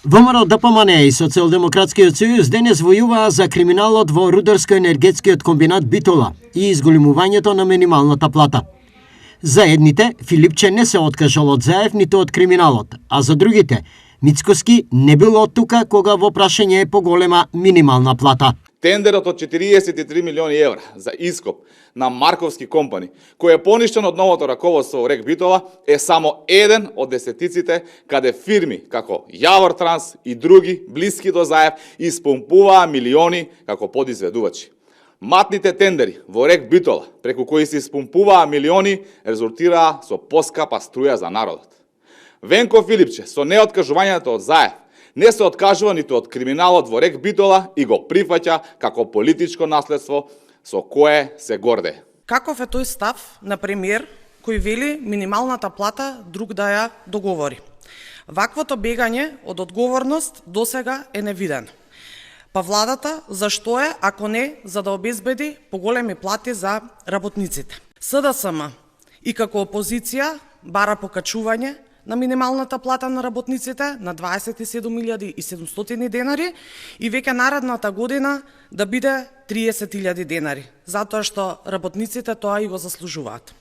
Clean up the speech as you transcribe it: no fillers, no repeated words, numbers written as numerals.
ВМРО, ДПМН и Социјалдемократскиот сојуз денес војуваа за криминалот во рударско-енергетскиот комбинат Битола и изголемувањето на минималната плата. За едните, Филипче не се откажал од Заев ниту од криминалот, а за другите, Мицкоски не бил од тука кога во прашање е поголема минимална плата. Тендерот од 43 милиони евра за ископ на Марковски компани, кој е поништен од новото раководство во РЕК Битола, е само еден од десетиците каде фирми како Јавор Транс и други блиски до Заев испомпуваа милиони како подизведувачи. Матните тендери во РЕК Битола, преку кои се испомпуваа милиони, резултираа со поскапа струја за народот. Венко Филипче со неоткажувањето од Заев не се откажува ниту од криминалот во РЕК Битола и го прифаќа како политичко наследство со кое се горде. Каков е тој став на премиер кој вели минималната плата друг да ја договори? Ваквото бегање од одговорност досега е невидено. Па владата зашто е, ако не за да обезбеди поголеми плати за работниците? СДСМ и како опозиција бара покачување на минималната плата на работниците на 27.700 денари и веќе наредната година да биде 30.000 денари, затоа што работниците тоа и го заслужуваат.